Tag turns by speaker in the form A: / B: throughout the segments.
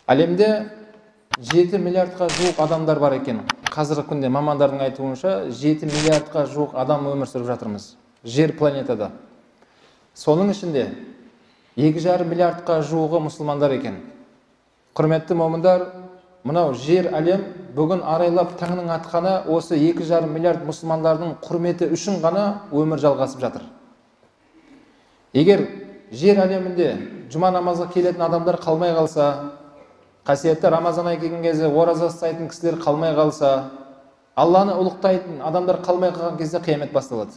A: Әлемде 7 миллиардқа жуық адамдар бар екен. Қазіргі күнде мамандардың айтуынша 7 миллиардқа жуық адам өмір сүріп жатырмыз. Жер планетада. Соның ішінде 2,5 миллиардқа жуығы мұсылмандар екен. Құрметті момындар, мынау жер әлем бүгін арайлап таңның атқаны осы 2,5 миллиард мұсылмандардың құрметі үшін ғана өмір жалғасып жатыр. Егер жер әлемінде жұма намазға келетін адамдар қалмай қалса, қасиетті Рамазан айы келген кезде ораза ұстайтын кісілер қалмай қалса, Алланы ұлықтайтын адамдар қалмай қалған кезде қиямет басталады.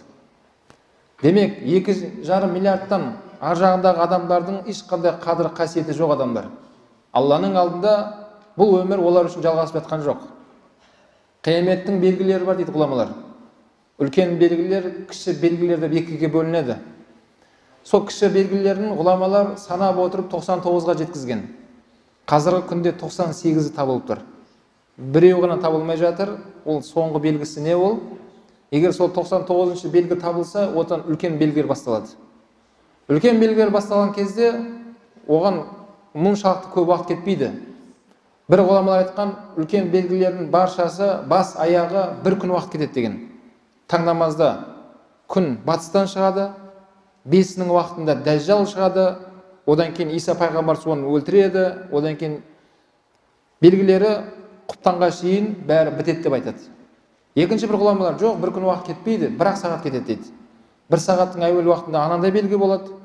A: Демек, 2,5 миллиардтан ар жағындағы адамдардың ешқандай қадір қасиеті жоқ адамдар. Алланың алдында бұл өмір олар үшін жалғасып жатқан жоқ. Қияметтің белгілері бар дейді ғұламалар. Үлкен белгілер, кіші белгілер деп екіге бөлінеді. Сол кіші белгілерін ғұламалар санап отырып 99-ға жеткізген. Қазіргі күнде 98-і табылып тұр. Біреу ғана табылмай жатыр. Ол соңғы белгісі не ол? Егер сол 99-шы белгі табылса, одан үлкен белгілер басталады. Үлкен белгілер басталған кезде оған мұншалықты көп уақыт кетпейді. Бір ғұламалар айтқан, үлкен белгілердің баршасы бас аяғы бір күн уақыт кетеді деген. Таң намазда күн батыстан шығады, 5-нің уақытында дәжжал шығады, одан кейін Иса пайғамбар соны өлтіреді, одан кейін белгілері құптанға шейін бәрі бітеді деп айтады. Екінші бір ғұламалар, жоқ, бір күн уақыт кетпейді, 1 сағат кетеді дейді. 1 сағаттың әуел уақытында анандай белгі болады,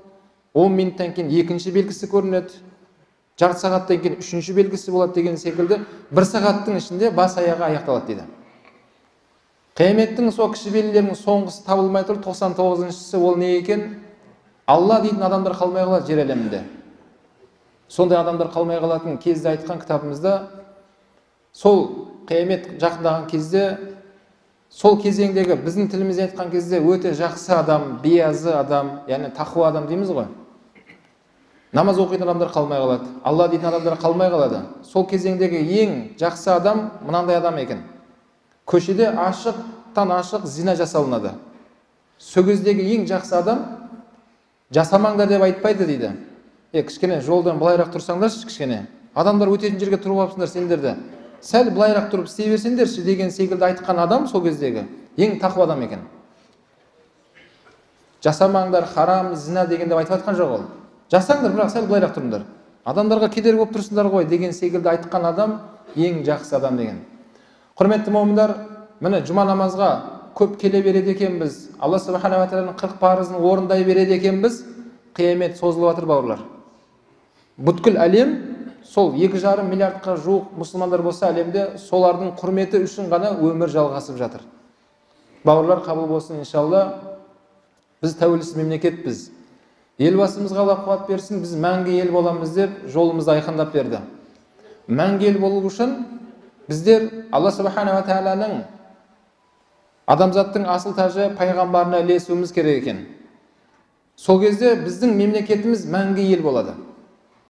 A: 10 минуттан кейін екінші белгісі көрінеді, жарты сағаттан кейін үшінші белгісі болады деген секілді 1 сағаттың ішінде бас аяғы аяқталады дейді. Қияметтің сол кіші белгілерінің соңғысы табылмай тұр, 99-шысы ол не екен? Алла дейтін адамдар қалмай қалады жер әлемінде. Сондай адамдар қалмай қалатын кезде айтқан кітабымызда, сол қиямет жақындаған кезде, сол кезеңдегі біздің тілімізде айтқан кезде өте жақсы адам, биязы адам, яғни тақуа адам дейміз ғой. Намаз оқитын адамдар қалмай қалады. Алла дейтін адамдар қалмай қалады. Сол кезеңдегі ең жақсы адам мынандай адам екен. Көшеде ашықтан ашық зина жасалынады. Сол кездегі ең жақсы адам жасамаңдар деп айтпайды дейді. Кішкене жолдан былайырақ тұрсаңдаршы, кішкене. Адамдар өтетін жерге тұрып алыпсыңдар сендерді. Сәл былайырақ тұрып істей берсеңдерші деген секілді айтқан адам сол кездегі ең тақуа адам екен. Жасамаңдар, харам, зина деген деп айтып жатқан жоқ ол. Жасаңдар, бірақ сәл былайырақ тұрыңдар. Адамдарға кедергі болып тұрсыңдар ғой деген секілді айтқан адам ең жақсы адам деген. Құрметті момындар, міне жұма намазға көп келе береді екенбіз. Алла Субхана ва Тағаланың 40 парызын орындай береді екенбіз. Қиямет созылып жатыр бауырлар. Бүткіл әлем сол 2,5 миллиардқа жуық мұсылмандар болса әлемде, солардың құрметі үшін ғана өмір жалғасып жатыр. Бауырлар, қабыл болсын иншалла. Біз тәуелсіз мемлекетпіз. Елбасымызға Алла қуат берсін, біз мәңгі ел боламыз деп жолымызды айқындап берді. Мәңгі ел болу үшін біздер Алла Субхана ва Тағаланың адамзаттың асыл тажы пайғамбарына ілесуіміз керек екен. Сол кезде біздің мемлекетіміз мәңгі ел болады.